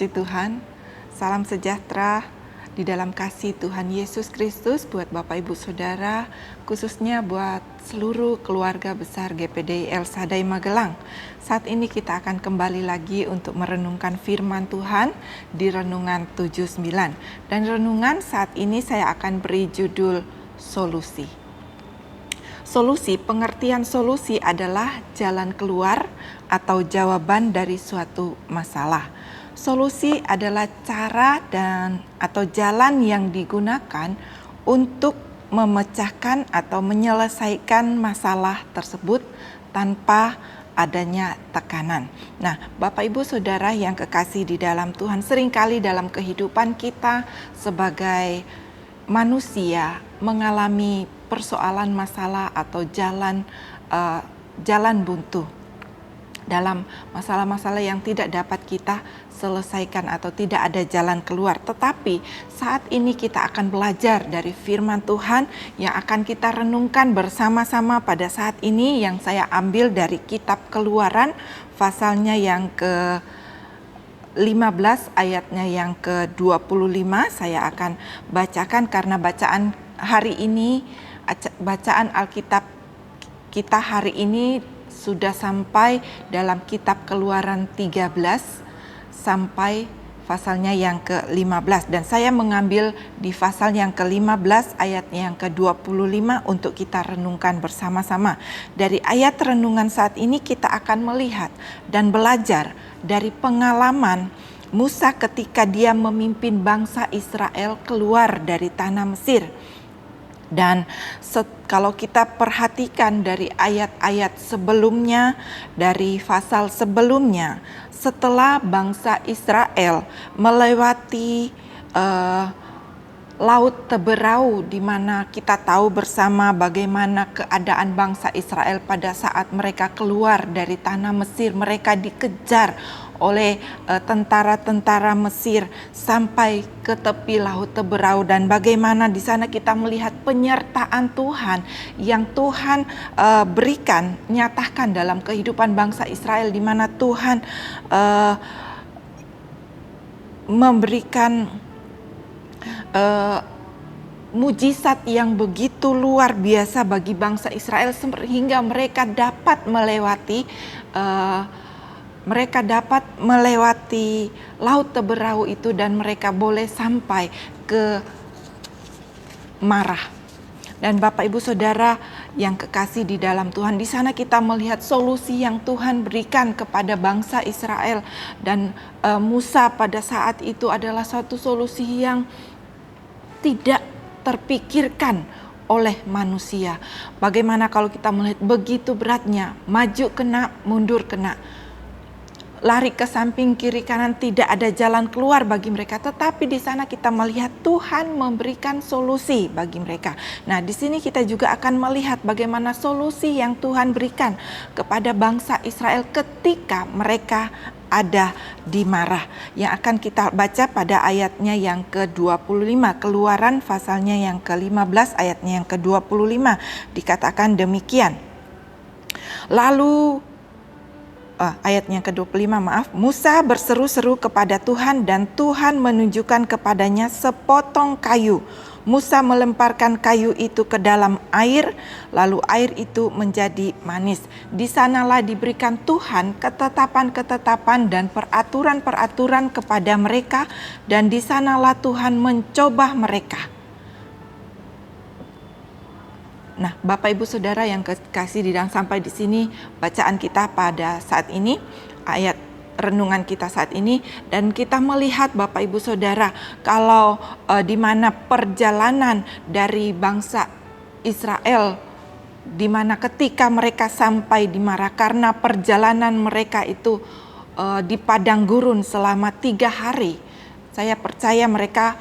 Puji Tuhan, salam sejahtera di dalam kasih Tuhan Yesus Kristus buat Bapak Ibu Saudara, khususnya buat seluruh keluarga besar GPD El Shaddai Magelang. Saat ini kita akan kembali lagi untuk merenungkan firman Tuhan di Renungan 79. Dan renungan saat ini saya akan beri judul Solusi. Solusi, pengertian solusi adalah jalan keluar atau jawaban dari suatu masalah. Solusi adalah cara atau jalan yang digunakan untuk memecahkan atau menyelesaikan masalah tersebut tanpa adanya tekanan. Nah, Bapak Ibu Saudara yang kekasih di dalam Tuhan, seringkali dalam kehidupan kita sebagai manusia mengalami persoalan masalah atau jalan buntu dalam masalah-masalah yang tidak dapat kita selesaikan atau tidak ada jalan keluar. Tetapi saat ini kita akan belajar dari firman Tuhan yang akan kita renungkan bersama-sama pada saat ini, yang saya ambil dari kitab Keluaran pasalnya yang ke-15 ayatnya yang ke-25. Saya akan bacakan karena bacaan hari ini, bacaan Alkitab kita hari ini sudah sampai dalam kitab Keluaran 13 sampai pasalnya yang ke-15, dan saya mengambil di pasal yang ke-15 ayat yang ke-25 untuk kita renungkan bersama-sama. Dari ayat renungan saat ini kita akan melihat dan belajar dari pengalaman Musa ketika dia memimpin bangsa Israel keluar dari tanah Mesir. Dan kalau kita perhatikan dari ayat-ayat sebelumnya, dari pasal sebelumnya, setelah bangsa Israel melewati Laut Teberau, di mana kita tahu bersama bagaimana keadaan bangsa Israel pada saat mereka keluar dari tanah Mesir. Mereka dikejar oleh tentara-tentara Mesir sampai ke tepi Laut Teberau, dan bagaimana di sana kita melihat penyertaan Tuhan yang Tuhan berikan, nyatakan dalam kehidupan bangsa Israel, di mana Tuhan memberikan mujizat yang begitu luar biasa bagi bangsa Israel sehingga mereka dapat melewati Laut Teberau itu, dan mereka boleh sampai ke Marah. Dan Bapak Ibu Saudara yang kekasih di dalam Tuhan, di sana kita melihat solusi yang Tuhan berikan kepada bangsa Israel, dan Musa pada saat itu adalah suatu solusi yang tidak terpikirkan oleh manusia. Bagaimana kalau kita melihat begitu beratnya, maju kena, mundur kena, lari ke samping kiri kanan, tidak ada jalan keluar bagi mereka. Tetapi di sana kita melihat Tuhan memberikan solusi bagi mereka. Nah, di sini kita juga akan melihat bagaimana solusi yang Tuhan berikan kepada bangsa Israel ketika mereka ada di Marah, yang akan kita baca pada ayatnya yang ke-25. Keluaran pasalnya yang ke-15 ayatnya yang ke-25 dikatakan demikian. Lalu ayatnya ke-25, Musa berseru-seru kepada Tuhan, dan Tuhan menunjukkan kepadanya sepotong kayu. Musa melemparkan kayu itu ke dalam air, lalu air itu menjadi manis. Di sanalah diberikan Tuhan ketetapan-ketetapan dan peraturan-peraturan kepada mereka, dan di sanalah Tuhan mencoba mereka. Nah, Bapak Ibu Saudara yang kekasih di dalam, sampai di sini bacaan kita pada saat ini, ayat renungan kita saat ini, dan kita melihat Bapak Ibu Saudara kalau di mana perjalanan dari bangsa Israel, di mana ketika mereka sampai di Marah, karena perjalanan mereka itu di padang gurun selama 3 hari. Saya percaya mereka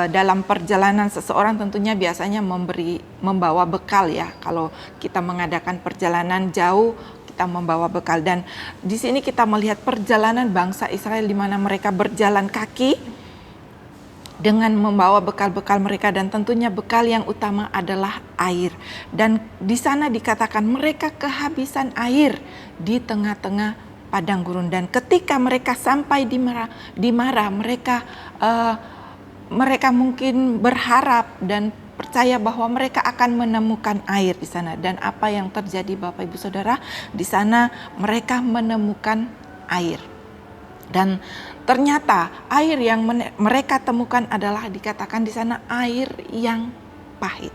dalam perjalanan, seseorang tentunya biasanya membawa bekal ya. Kalau kita mengadakan perjalanan jauh, kita membawa bekal. Dan di sini kita melihat perjalanan bangsa Israel di mana mereka berjalan kaki dengan membawa bekal-bekal mereka, dan tentunya bekal yang utama adalah air. Dan di sana dikatakan mereka kehabisan air di tengah-tengah padang gurun. Dan ketika mereka sampai di Mara, mereka mungkin berharap dan percaya bahwa mereka akan menemukan air di sana. Dan apa yang terjadi Bapak Ibu Saudara? Di sana mereka menemukan air. Dan ternyata air yang mereka temukan adalah dikatakan di sana air yang pahit.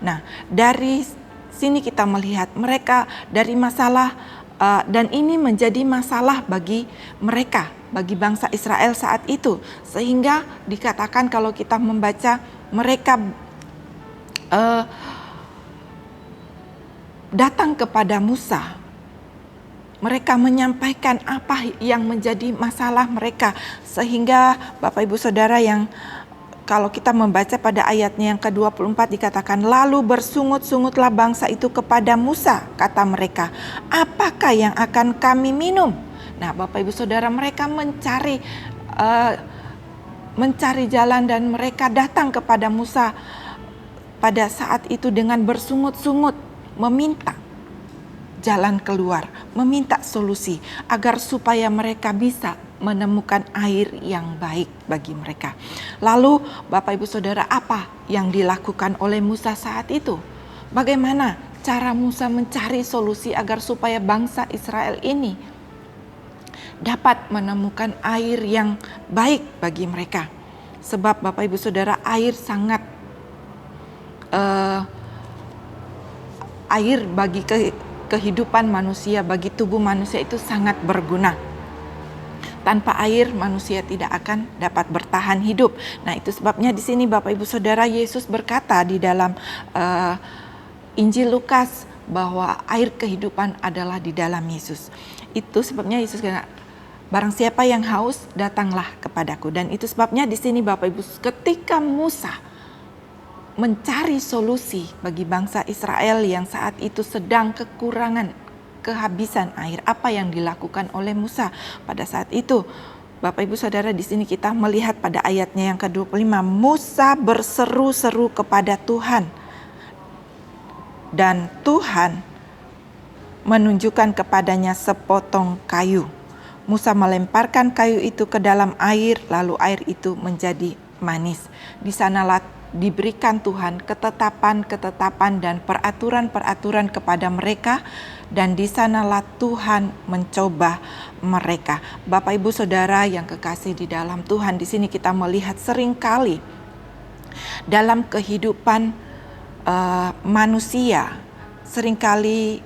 Nah, dari sini kita melihat mereka dari masalah dan ini menjadi masalah bagi mereka, bagi bangsa Israel saat itu. Sehingga dikatakan kalau kita membaca mereka datang kepada Musa. Mereka menyampaikan apa yang menjadi masalah mereka. Sehingga Bapak Ibu Saudara yang kalau kita membaca pada ayatnya yang ke-24 dikatakan, lalu bersungut-sungutlah bangsa itu kepada Musa, kata mereka, apakah yang akan kami minum? Nah Bapak Ibu Saudara, mereka mencari jalan dan mereka datang kepada Musa pada saat itu dengan bersungut-sungut, meminta jalan keluar, meminta solusi agar supaya mereka bisa menemukan air yang baik bagi mereka. Lalu Bapak Ibu Saudara, apa yang dilakukan oleh Musa saat itu? Bagaimana cara Musa mencari solusi agar supaya bangsa Israel ini dapat menemukan air yang baik bagi mereka? Sebab Bapak Ibu Saudara, air sangat air bagi kehidupan manusia, bagi tubuh manusia itu sangat berguna. Tanpa air manusia tidak akan dapat bertahan hidup. Nah, itu sebabnya di sini Bapak Ibu Saudara, Yesus berkata di dalam Injil Lukas bahwa air kehidupan adalah di dalam Yesus. Itu sebabnya Yesus kata, barang siapa yang haus, datanglah kepadaku. Dan itu sebabnya di sini Bapak Ibu, ketika Musa mencari solusi bagi bangsa Israel yang saat itu sedang kehabisan air, apa yang dilakukan oleh Musa pada saat itu? Bapak Ibu Saudara, di sini kita melihat pada ayatnya yang ke-25, Musa berseru-seru kepada Tuhan dan Tuhan menunjukkan kepadanya sepotong kayu. Musa melemparkan kayu itu ke dalam air, lalu air itu menjadi manis. Di sanalah diberikan Tuhan ketetapan-ketetapan dan peraturan-peraturan kepada mereka, dan di sanalah Tuhan mencoba mereka. Bapak Ibu Saudara yang kekasih di dalam Tuhan, di sini kita melihat seringkali dalam kehidupan manusia seringkali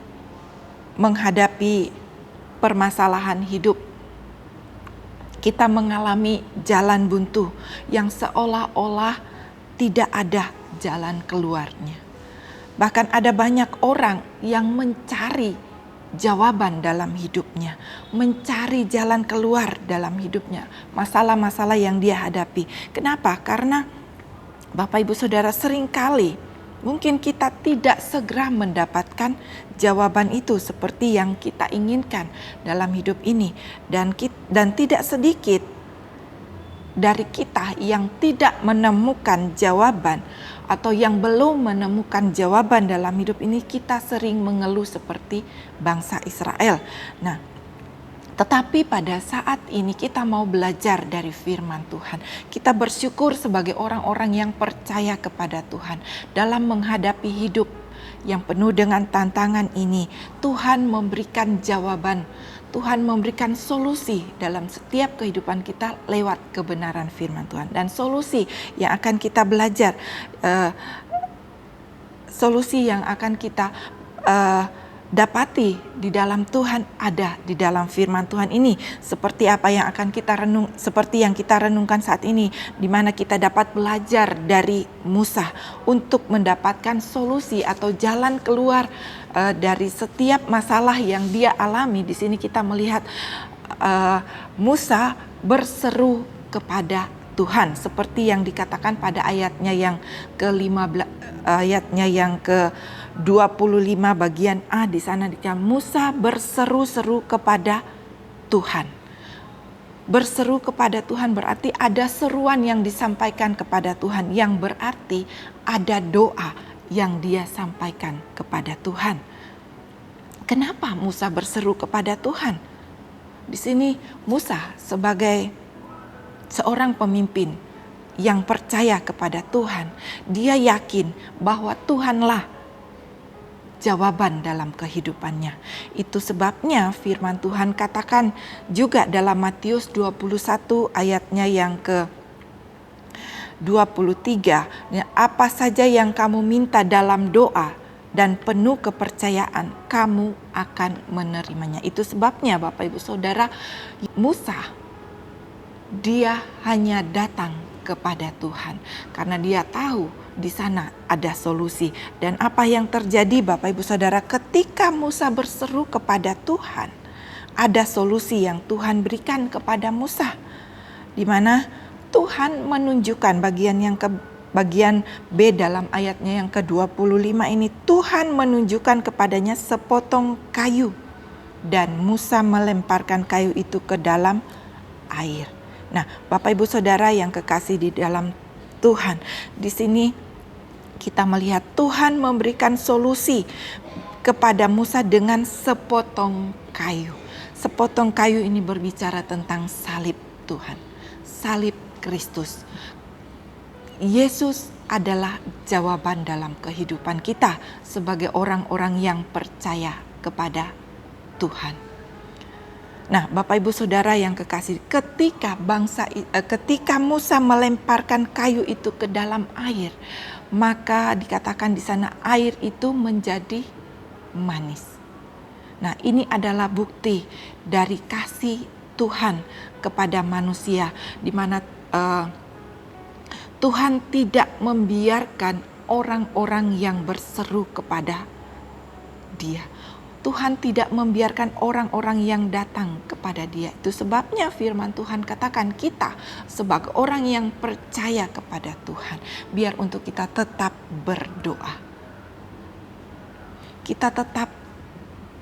menghadapi permasalahan hidup. Kita mengalami jalan buntu yang seolah-olah tidak ada jalan keluarnya. Bahkan ada banyak orang yang mencari jawaban dalam hidupnya, mencari jalan keluar dalam hidupnya, masalah-masalah yang dia hadapi. Kenapa? Karena Bapak Ibu Saudara, seringkali mungkin kita tidak segera mendapatkan jawaban itu seperti yang kita inginkan dalam hidup ini. Dan tidak sedikit dari kita yang tidak menemukan jawaban atau yang belum menemukan jawaban dalam hidup ini, kita sering mengeluh seperti bangsa Israel. Nah, tetapi pada saat ini kita mau belajar dari firman Tuhan. Kita bersyukur sebagai orang-orang yang percaya kepada Tuhan dalam menghadapi hidup yang penuh dengan tantangan ini. Tuhan memberikan jawaban, Tuhan memberikan solusi dalam setiap kehidupan kita lewat kebenaran firman Tuhan. Dan solusi yang akan kita belajar, solusi yang akan kita dapati di dalam Tuhan ada di dalam firman Tuhan ini. Seperti apa yang akan kita seperti yang kita renungkan saat ini, di mana kita dapat belajar dari Musa untuk mendapatkan solusi atau jalan keluar dari setiap masalah yang dia alami. Di sini kita melihat Musa berseru kepada Tuhan seperti yang dikatakan pada ayatnya yang ke-15, ayatnya yang ke-25 bagian A. Di sana dikatakan Musa berseru-seru kepada Tuhan. Berseru kepada Tuhan berarti ada seruan yang disampaikan kepada Tuhan, yang berarti ada doa yang dia sampaikan kepada Tuhan. Kenapa Musa berseru kepada Tuhan? Di sini Musa sebagai seorang pemimpin yang percaya kepada Tuhan, dia yakin bahwa Tuhanlah jawaban dalam kehidupannya. Itu sebabnya firman Tuhan katakan juga dalam Matius 21 ayatnya yang ke 23, apa saja yang kamu minta dalam doa dan penuh kepercayaan, kamu akan menerimanya. Itu sebabnya Bapak Ibu Saudara, Musa dia hanya datang kepada Tuhan karena dia tahu di sana ada solusi. Dan apa yang terjadi Bapak Ibu Saudara, ketika Musa berseru kepada Tuhan, ada solusi yang Tuhan berikan kepada Musa, di mana Tuhan menunjukkan bagian B dalam ayatnya yang ke-25 ini. Tuhan menunjukkan kepadanya sepotong kayu dan Musa melemparkan kayu itu ke dalam air. Nah, Bapak Ibu Saudara yang kekasih di dalam Tuhan, di sini kita melihat Tuhan memberikan solusi kepada Musa dengan sepotong kayu. Sepotong kayu ini berbicara tentang salib Tuhan, salib Kristus. Yesus adalah jawaban dalam kehidupan kita sebagai orang-orang yang percaya kepada Tuhan. Nah, Bapak Ibu Saudara yang kekasih, ketika Musa melemparkan kayu itu ke dalam air, maka dikatakan di sana air itu menjadi manis. Nah, ini adalah bukti dari kasih Tuhan kepada manusia, di mana Tuhan tidak membiarkan orang-orang yang berseru kepada Dia. Tuhan tidak membiarkan orang-orang yang datang kepada Dia. Itu sebabnya firman Tuhan katakan kita sebagai orang yang percaya kepada Tuhan, biar untuk kita tetap berdoa. Kita tetap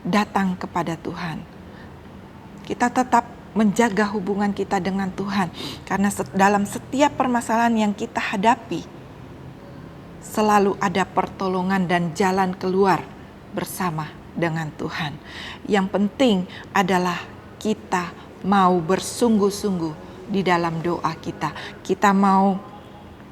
datang kepada Tuhan. Kita tetap menjaga hubungan kita dengan Tuhan. Karena dalam setiap permasalahan yang kita hadapi, selalu ada pertolongan dan jalan keluar bersama dengan Tuhan. Yang penting adalah kita mau bersungguh-sungguh di dalam doa kita. Kita mau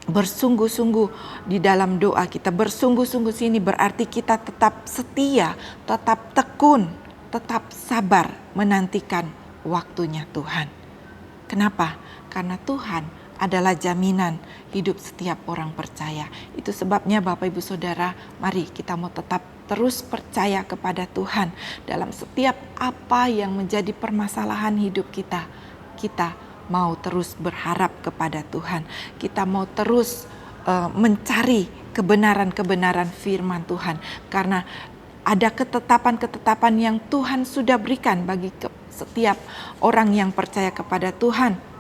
bersungguh-sungguh di dalam doa kita. Bersungguh-sungguh sini berarti kita tetap setia, tetap tekun, tetap sabar menantikan waktunya Tuhan. Kenapa? Karena Tuhan adalah jaminan hidup setiap orang percaya. Itu sebabnya Bapak Ibu Saudara, mari kita mau tetap terus percaya kepada Tuhan dalam setiap apa yang menjadi permasalahan hidup kita. Kita mau terus berharap kepada Tuhan. Kita mau terus mencari kebenaran-kebenaran firman Tuhan. Karena ada ketetapan-ketetapan yang Tuhan sudah berikan bagi setiap orang yang percaya kepada Tuhan.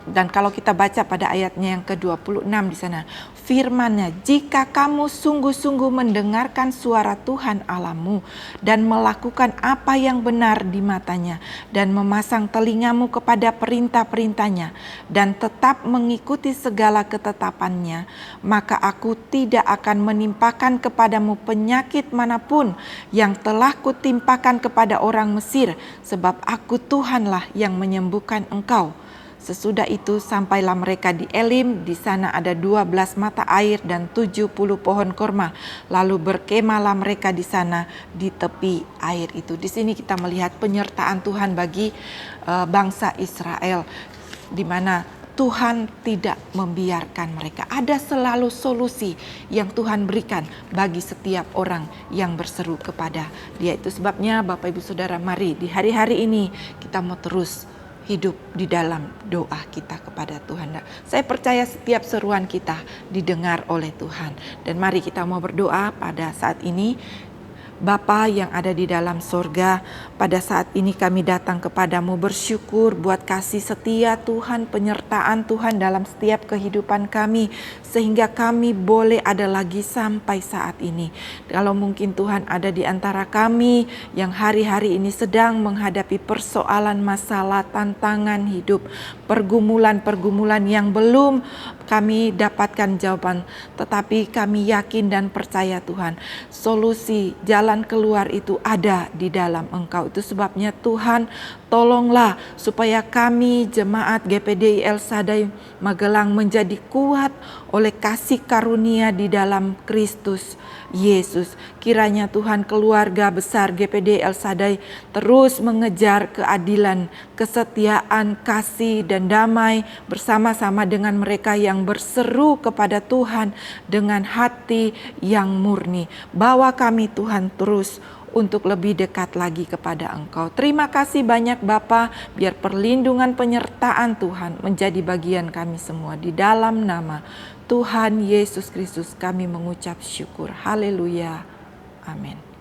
Dan kalau kita baca pada ayatnya yang ke-26 di sana, firman-Nya, jika kamu sungguh-sungguh mendengarkan suara Tuhan Allahmu dan melakukan apa yang benar di matanya dan memasang telingamu kepada perintah-perintahnya dan tetap mengikuti segala ketetapannya, maka aku tidak akan menimpakan kepadamu penyakit manapun yang telah kutimpakan kepada orang Mesir, sebab aku Tuhanlah yang menyembuhkan engkau. Sesudah itu sampailah mereka di Elim, di sana ada 12 mata air dan 70 pohon korma. Lalu berkemahlah mereka di sana di tepi air itu. Di sini kita melihat penyertaan Tuhan bagi bangsa Israel, di mana Tuhan tidak membiarkan mereka. Ada selalu solusi yang Tuhan berikan bagi setiap orang yang berseru kepada Dia. Itu sebabnya Bapak Ibu Saudara, mari di hari-hari ini kita mau terus hidup di dalam doa kita kepada Tuhan. Saya percaya setiap seruan kita didengar oleh Tuhan. Dan mari kita mau berdoa pada saat ini. Bapa yang ada di dalam sorga, pada saat ini kami datang kepadamu bersyukur buat kasih setia Tuhan, penyertaan Tuhan dalam setiap kehidupan kami, sehingga kami boleh ada lagi sampai saat ini. Kalau mungkin Tuhan ada di antara kami yang hari-hari ini sedang menghadapi persoalan, masalah, tantangan hidup, pergumulan-pergumulan yang belum kami dapatkan jawaban, tetapi kami yakin dan percaya Tuhan, solusi jalan jalan keluar itu ada di dalam Engkau. Itu sebabnya Tuhan, tolonglah supaya kami jemaat GPDI El Sadai Magelang menjadi kuat oleh kasih karunia di dalam Kristus Yesus. Kiranya Tuhan, keluarga besar GPDI El Sadai terus mengejar keadilan, kesetiaan, kasih, dan damai bersama-sama dengan mereka yang berseru kepada Tuhan dengan hati yang murni. Bawa kami Tuhan terus untuk lebih dekat lagi kepada Engkau. Terima kasih banyak Bapa, biar perlindungan penyertaan Tuhan menjadi bagian kami semua. Di dalam nama Tuhan Yesus Kristus kami mengucap syukur. Haleluya. Amin.